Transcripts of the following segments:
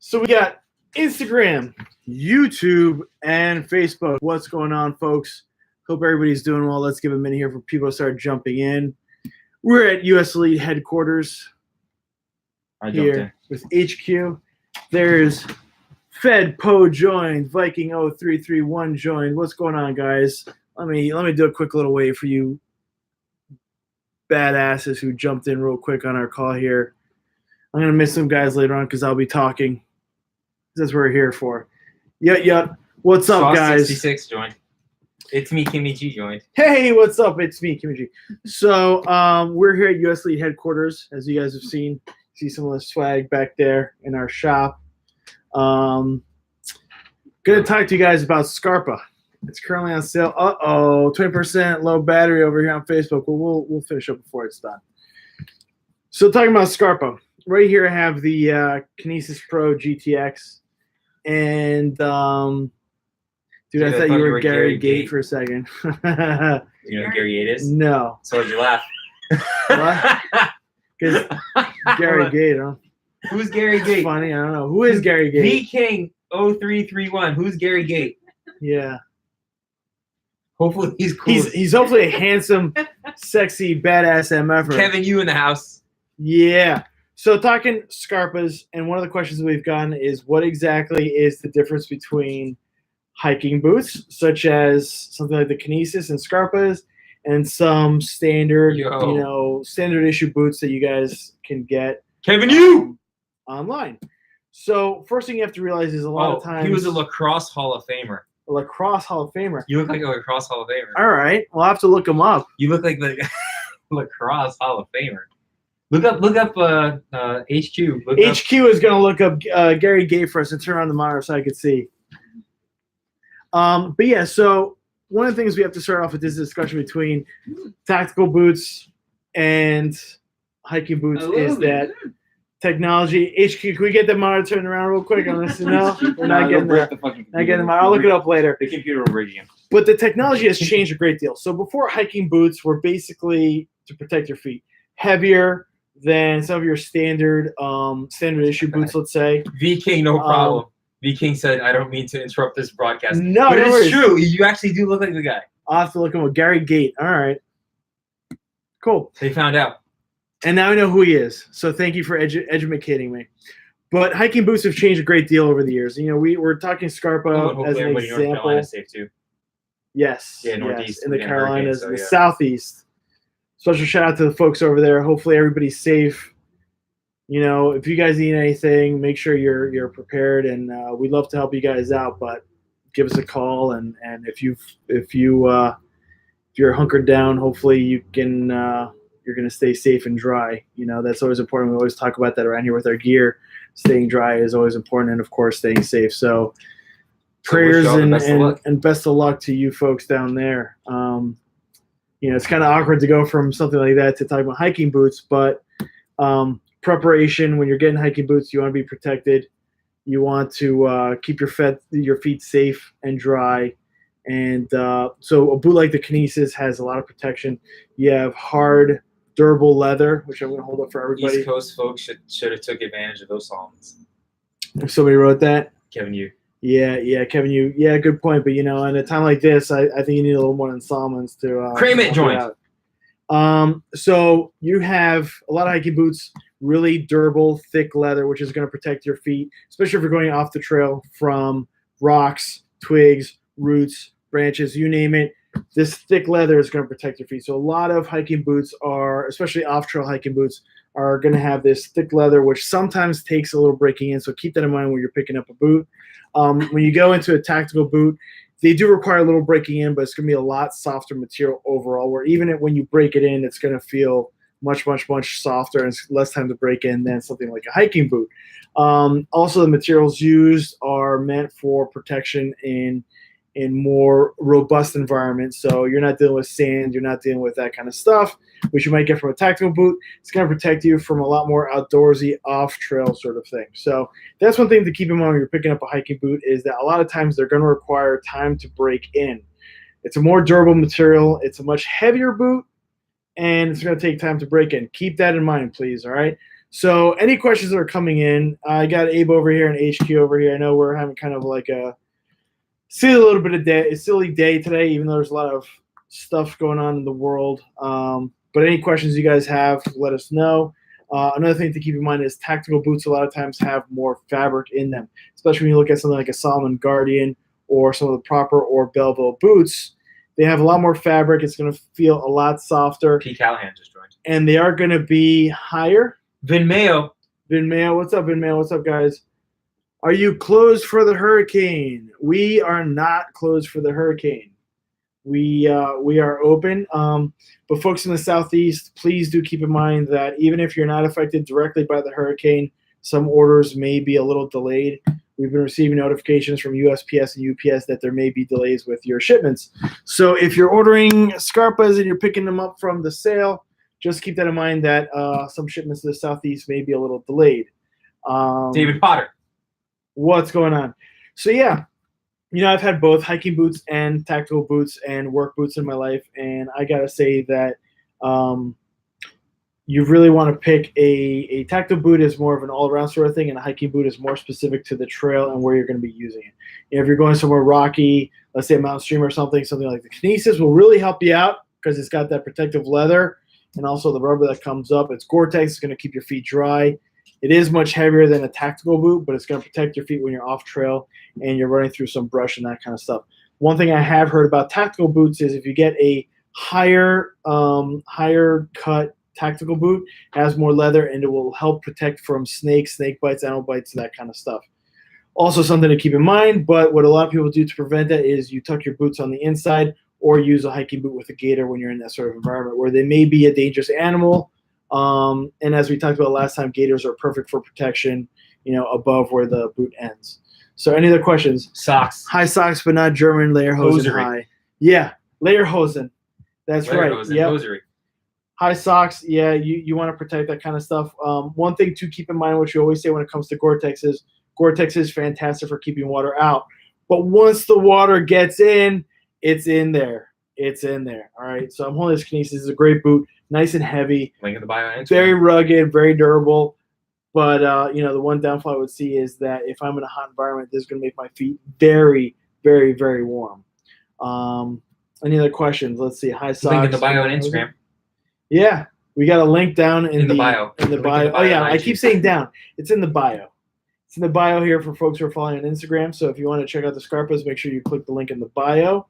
So we got Instagram, YouTube, and Facebook. What's going on, folks? Hope everybody's doing well. Let's give a minute here for people to start jumping in. We're at US Elite headquarters here with HQ. There's Fed Poe joined, Viking 0331 joined. What's going on, guys? Let me do a quick little wave for you badasses who jumped in real quick on our call here. I'm gonna miss some guys later on because I'll be talking. That's what we're here for. Yep. What's up, guys? 66 joined. It's me, Kimmy G joined. Hey, what's up? It's me, Kimmy G. So we're here at US Elite headquarters, as you guys have seen. See some of the swag back there in our shop. Gonna talk to you guys about Scarpa. It's currently on sale. 20% low battery over here on Facebook. Well, we'll finish up before it's done. So talking about Scarpa, right here I have the Kinesis Pro GTX, and dude, I thought you were Gary Gate for a second. You know who Gary Gate is? No. So why'd you laugh? What? Because Gary Gate, huh? Who's Gary Gate? Funny, I don't know. Who is Gary Gate? V King 0331. Who's Gary Gate? Yeah. Hopefully he's cool. He's hopefully a handsome, sexy, badass MFer. Kevin, you in the house. Yeah. So talking Scarpas, and one of the questions we've gotten is what exactly is the difference between hiking boots, such as something like the Kinesis and Scarpas, and some standard, standard issue boots that you guys can get. Kevin, you online. So first thing you have to realize is a lot of times he was a lacrosse Hall of Famer. A lacrosse Hall of Famer. You look like a lacrosse Hall of Famer. All right, we'll have to look him up. You look like the lacrosse Hall of Famer. Look up HQ. HQ is going to look up Gary Gate for us and turn on the monitor so I could see. But yeah, so one of the things we have to start off with is a discussion between tactical boots and hiking boots is that technology. HQ, can we get the monitor turned around real quick on this? No, we're not getting that. Not getting the I'll look it up later. The computer will break you. But the technology has changed a great deal. So before, hiking boots were basically to protect your feet, heavier than some of your standard issue boots, let's say. V King, no problem. V King said, "I don't mean to interrupt this broadcast." No, but it's true. You actually do look like the guy. I'll have to look him up. Gary Gate. All right. Cool. They found out. And now I know who he is. So thank you for educating me. But hiking boots have changed a great deal over the years. You know, we're talking Scarpa as an example. North Carolina safe too. Yes. Yeah, Northeast. Yes, in the Carolinas, in the Southeast. Special shout out to the folks over there. Hopefully everybody's safe. You know, if you guys need anything, make sure you're prepared, and we'd love to help you guys out. But give us a call, and if you're hunkered down, hopefully you can you're gonna stay safe and dry. You know, that's always important. We always talk about that around here with our gear. Staying dry is always important, and of course, staying safe. So prayers and best of luck to you folks down there. You know, it's kind of awkward to go from something like that to talk about hiking boots, but preparation, when you're getting hiking boots, you want to be protected. You want to keep your feet safe and dry. And so a boot like the Kinesis has a lot of protection. You have hard, durable leather, which I'm going to hold up for everybody. East Coast folks should have took advantage of those Solomons. If somebody wrote that. Kevin, you. Yeah, Kevin, you. Yeah, good point. But, you know, in a time like this, I think you need a little more than Solomons to Crane it joint. So you have a lot of hiking boots, really durable, thick leather, which is going to protect your feet, especially if you're going off the trail from rocks, twigs, roots, branches, you name it. This thick leather is going to protect your feet. So a lot of hiking boots are, especially off-trail hiking boots, are going to have this thick leather, which sometimes takes a little breaking in. So keep that in mind when you're picking up a boot. When you go into a tactical boot, they do require a little breaking in, but it's going to be a lot softer material overall, where even when you break it in, it's going to feel much, much, much softer, and it's less time to break in than something like a hiking boot. Also, the materials used are meant for protection in more robust environments. So you're not dealing with sand, you're not dealing with that kind of stuff, which you might get from a tactical boot. It's going to protect you from a lot more outdoorsy, off-trail sort of thing. So that's one thing to keep in mind when you're picking up a hiking boot, is that a lot of times they're going to require time to break in. It's a more durable material. It's a much heavier boot, and it's going to take time to break in. Keep that in mind, please, all right? So any questions that are coming in, I got Abe over here and HQ over here. I know we're having kind of like a silly day today, even though there's a lot of stuff going on in the world. But any questions you guys have, let us know. Another thing to keep in mind is tactical boots a lot of times have more fabric in them, especially when you look at something like a Salomon Guardian or some of the Proper or Belleville boots. They have a lot more fabric. It's going to feel a lot softer. P. Callahan just joined. And they are going to be higher. Vin Mayo. Vin Mayo. What's up, Vin Mayo? What's up, guys? Are you closed for the hurricane? We are not closed for the hurricane. We are open. But folks in the Southeast, please do keep in mind that even if you're not affected directly by the hurricane, some orders may be a little delayed. We've been receiving notifications from USPS and UPS that there may be delays with your shipments. So if you're ordering Scarpas and you're picking them up from the sale, just keep that in mind that some shipments to the Southeast may be a little delayed. David Potter. What's going on? So yeah, I've had both hiking boots and tactical boots and work boots in my life, and I gotta say that you really want to pick a tactical boot is more of an all-around sort of thing, and a hiking boot is more specific to the trail and where you're going to be using it. If you're going somewhere rocky, let's say a mountain stream or something like the Kinesis will really help you out because it's got that protective leather and also the rubber that comes up. It's Gore-Tex. It's going to keep your feet dry. It is much heavier than a tactical boot, but it's going to protect your feet when you're off trail and you're running through some brush and that kind of stuff. One thing I have heard about tactical boots is if you get a higher cut tactical boot, has more leather, and it will help protect from snake bites, animal bites, that kind of stuff. Also something to keep in mind, but what a lot of people do to prevent that is you tuck your boots on the inside or use a hiking boot with a gaiter when you're in that sort of environment where they may be a dangerous animal. And as we talked about last time, gaiters are perfect for protection, above where the boot ends. So any other questions? Socks. High socks, but not German Lederhosen Hosiery. high. Yeah, Lederhosen. That's right. Yep. Hosiery. High socks, yeah, you want to protect that kind of stuff. One thing to keep in mind, which you always say when it comes to Gore-Tex is fantastic for keeping water out. But once the water gets in, it's in there. It's in there. All right, so I'm holding this Kinesis. This is a great boot, nice and heavy. Link in the bio. On Instagram. Very rugged, very durable. But, the one downfall I would see is that if I'm in a hot environment, this is going to make my feet very, very, very warm. Any other questions? Let's see. High socks. Link in the bio on Instagram. Yeah, we got a link down in the bio. In the bio. Oh yeah, I keep saying down. It's in the bio. It's in the bio here for folks who are following on Instagram. So if you want to check out the Scarpas, make sure you click the link in the bio.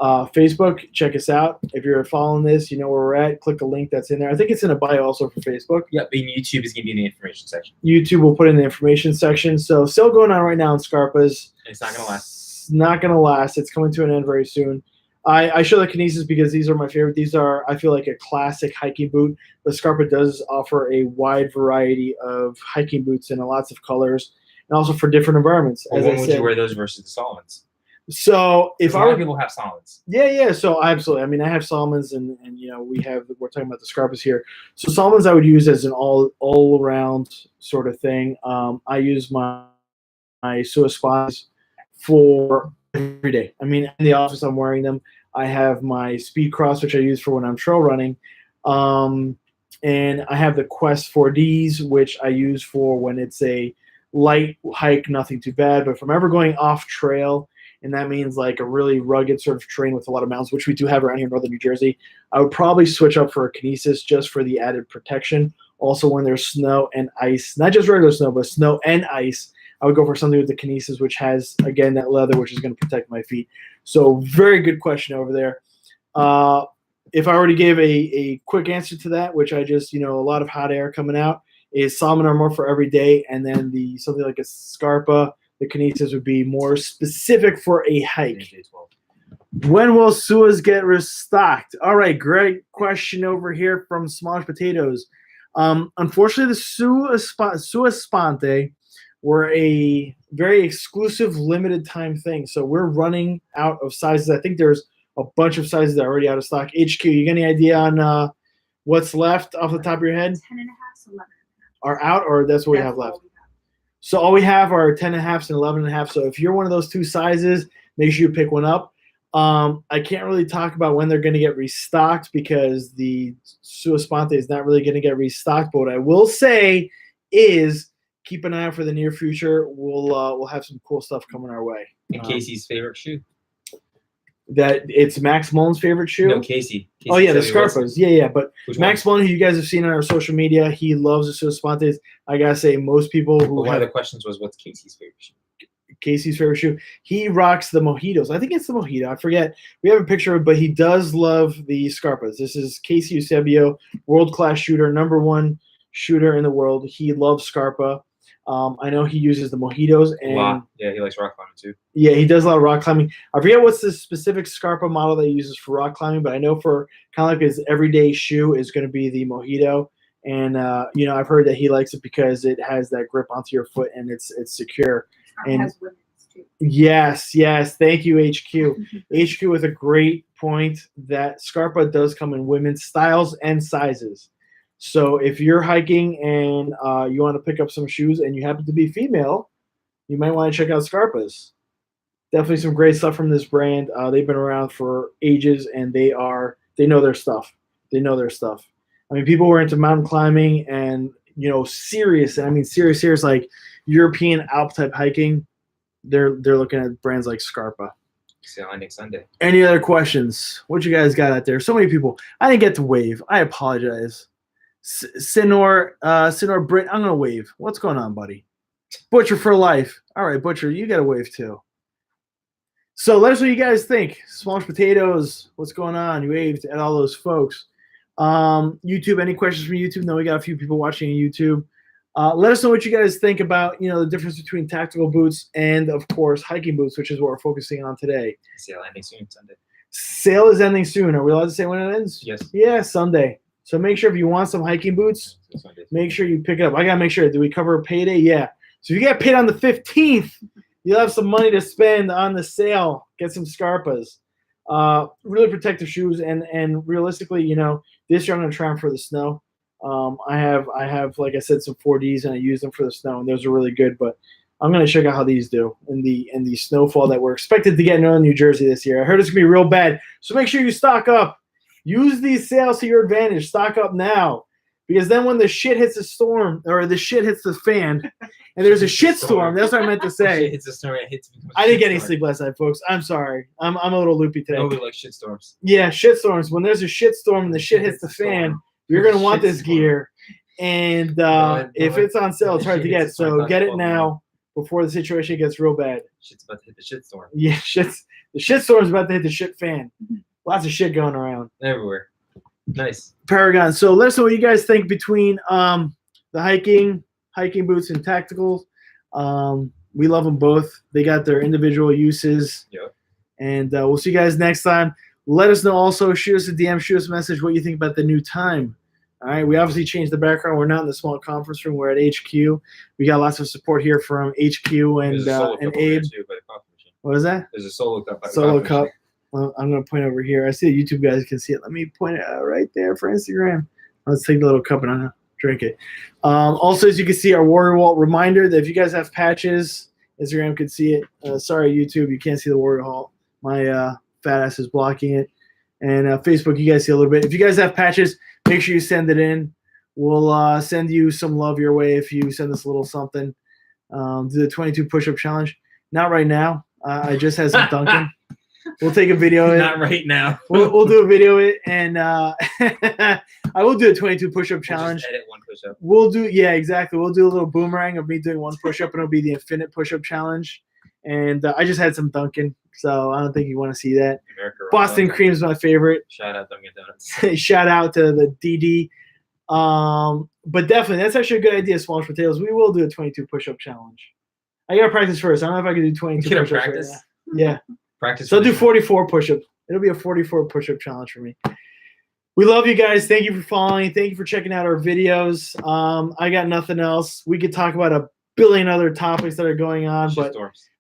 Facebook, check us out. If you're following this, you know where we're at. Click the link that's in there. I think it's in a bio also for Facebook. Yep, and YouTube is going to be in the information section. YouTube will put in the information section. So sale going on right now in Scarpas. It's not going to last. It's not going to last. It's coming to an end very soon. I show the Kinesis because these are my favorite. These are, I feel like, a classic hiking boot. The Scarpa does offer a wide variety of hiking boots in lots of colors and also for different environments. Well, when would you wear those versus the Solomons? So if a lot of people have Solomons. Yeah. So absolutely. I mean, I have Solomons and we're talking about the Scarpas here. So Solomons I would use as an all around sort of thing. I use my Suaspas for every day. I mean, in the office I'm wearing them. I have my Speed Cross, which I use for when I'm trail running. And I have the Quest 4Ds, which I use for when it's a light hike, nothing too bad. But if I'm ever going off trail, and that means like a really rugged sort of terrain with a lot of mountains, which we do have around here in northern New Jersey, I would probably switch up for a Kinesis just for the added protection. Also, when there's snow and ice, not just regular snow, but snow and ice, I would go for something with the Kinesis, which has, again, that leather, which is going to protect my feet. So very good question over there. If I already gave a quick answer to that, which I just, a lot of hot air coming out, is Salomon are more for every day, and then something like a Scarpa, the Kinesis would be more specific for a hike. When will Suas get restocked? All right, great question over here from Smallish Potatoes. Unfortunately, the Suaspante were a very exclusive, limited time thing. So we're running out of sizes. I think there's a bunch of sizes that are already out of stock. HQ, you got any idea on what's left off the top of your head? 10 and a half, 11 are out, or that's what we have left? So all we have are 10 and a half and 11 and a half. So if you're one of those two sizes, make sure you pick one up. I can't really talk about when they're going to get restocked because the Sua Sponte is not really going to get restocked. But what I will say is keep an eye out for the near future. We'll have some cool stuff coming our way. And Casey's favorite shoe. That it's Max Mullen's favorite shoe. No, Casey. Oh yeah, the Scarpas. Yeah. But Which Max Mullen, who you guys have seen on our social media, he loves the Sua Spontes. I gotta say, most people who one have of the questions was, what's Casey's favorite shoe? Casey's favorite shoe, he rocks the Mojitos. I think it's the Mojito. I forget. We have a picture of it, but he does love the Scarpas. This is Casey Eusebio, world-class shooter, #1 shooter in the world. He loves Scarpa. I know he uses the Mojitos. And yeah, he likes rock climbing too. Yeah, he does a lot of rock climbing. I forget what's the specific Scarpa model that he uses for rock climbing, but I know for kind of like his everyday shoe is going to be the Mojito. And, I've heard that he likes it because it has that grip onto your foot and it's secure. It has women's too. Yes. Thank you, HQ. HQ with a great point that Scarpa does come in women's styles and sizes. So if you're hiking and you want to pick up some shoes and you happen to be female, you might want to check out Scarpas. Definitely some great stuff from this brand. They've been around for ages and they know their stuff. They know their stuff. I mean, people were into mountain climbing and serious like European Alp type hiking. They're looking at brands like Scarpa. See you next Sunday. Any other questions? What you guys got out there? So many people. I didn't get to wave. I apologize. Sinor Brit, I'm gonna wave. What's going on, buddy? Butcher for life. All right, Butcher, you got to wave too. So let us know what you guys think. Smallish Potatoes, what's going on? You waved at all those folks. YouTube, any questions from YouTube? No, we got a few people watching on YouTube. Let us know what you guys think about, the difference between tactical boots and, of course, hiking boots, which is what we're focusing on today. Sale ending soon, Sunday. Sale is ending soon. Are we allowed to say when it ends? Yes. Yeah, Sunday. So make sure if you want some hiking boots, make sure you pick it up. I got to make sure. Do we cover a payday? Yeah. So if you get paid on the 15th, you'll have some money to spend on the sale. Get some Scarpas. Really protective shoes. And realistically, this year I'm going to try them for the snow. I have, like I said, some 4Ds, and I use them for the snow, and those are really good. But I'm going to check out how these do in the snowfall that we're expected to get in Northern New Jersey this year. I heard it's going to be real bad. So make sure you stock up. Use these sales to your advantage. Stock up now. Because then when the shit hits the storm, or the shit hits the fan, and there's a shit storm, that's what I meant to say. Shit hits the storm, it hits. I didn't get any sleep last night, folks. I'm sorry. I'm a little loopy today. Nobody likes shit storms. Yeah, shit storms. When there's a shit storm and the shit hits the fan, you're going to want this gear. And if it's on sale, it's hard to get. So get it now before the situation gets real bad. Shit's about to hit the shit storm. Yeah, the shit storm's about to hit the shit fan. Lots of shit going around. Everywhere. Nice. Paragon. So let us know what you guys think between the hiking boots and tacticals. We love them both. They got their individual uses. Yep. And we'll see you guys next time. Let us know also. Shoot us a DM. Shoot us a message what you think about the new time. All right. We obviously changed the background. We're not in the small conference room. We're at HQ. We got lots of support here from HQ and Abe. What is that? There's a solo cup. Solo cup. Well, I'm going to point over here. I see the YouTube guys can see it. Let me point it out right there for Instagram. Let's take the little cup and I'm going to drink it. Also, as you can see, our Warrior Wall reminder that if you guys have patches, Instagram can see it. Sorry, YouTube, you can't see the Warrior Hall. My fat ass is blocking it. And Facebook, you guys see a little bit. If you guys have patches, make sure you send it in. We'll send you some love your way if you send us a little something. Do the 22 push-up challenge. Not right now. I just had some dunking. We'll take a video of it. Not right now. We'll do a video of it, and I will do a 22 push-up challenge. Just edit one push-up. We'll do exactly. We'll do a little boomerang of me doing one push-up, and it'll be the infinite push-up challenge. And I just had some Dunkin', so I don't think you want to see that. Boston Cream is my favorite. Shout out Dunkin' Donuts. Shout out to the DD. But definitely, that's actually a good idea, Smallish Potatoes. We will do a 22 push-up challenge. I got to practice first. I don't know if I can do 22 push-ups. Practice? Right now. Yeah. Practice. So I'll do 44 push-ups. It'll be a 44 push-up challenge for me. We love you guys. Thank you for following. Thank you for checking out our videos. I got nothing else. We could talk about a billion other topics that are going on, but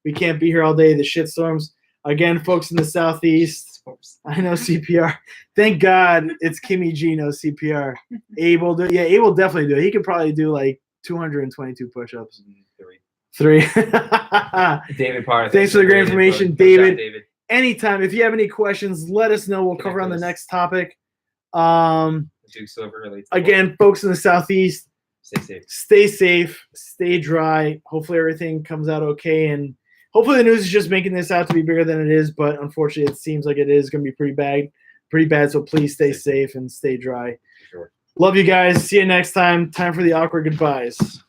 we can't be here all day. The shitstorms. Again, folks in the Southeast. I know CPR. Thank God it's Kimmy G knows CPR. Abe will do. Yeah, Abe will definitely do it. He could probably do like 222 push-ups. Three. David Parr. Thanks for the great information, David. anytime. If you have any questions, let us know. We'll cover on the next topic. Duke Silver relates. Again, folks in the Southeast, stay safe, stay dry. Hopefully everything comes out okay, and hopefully the news is just making this out to be bigger than it is. But unfortunately, it seems like it is going to be pretty bad. So please stay safe and stay dry. Sure. Love you guys. See you next time. Time for the awkward goodbyes.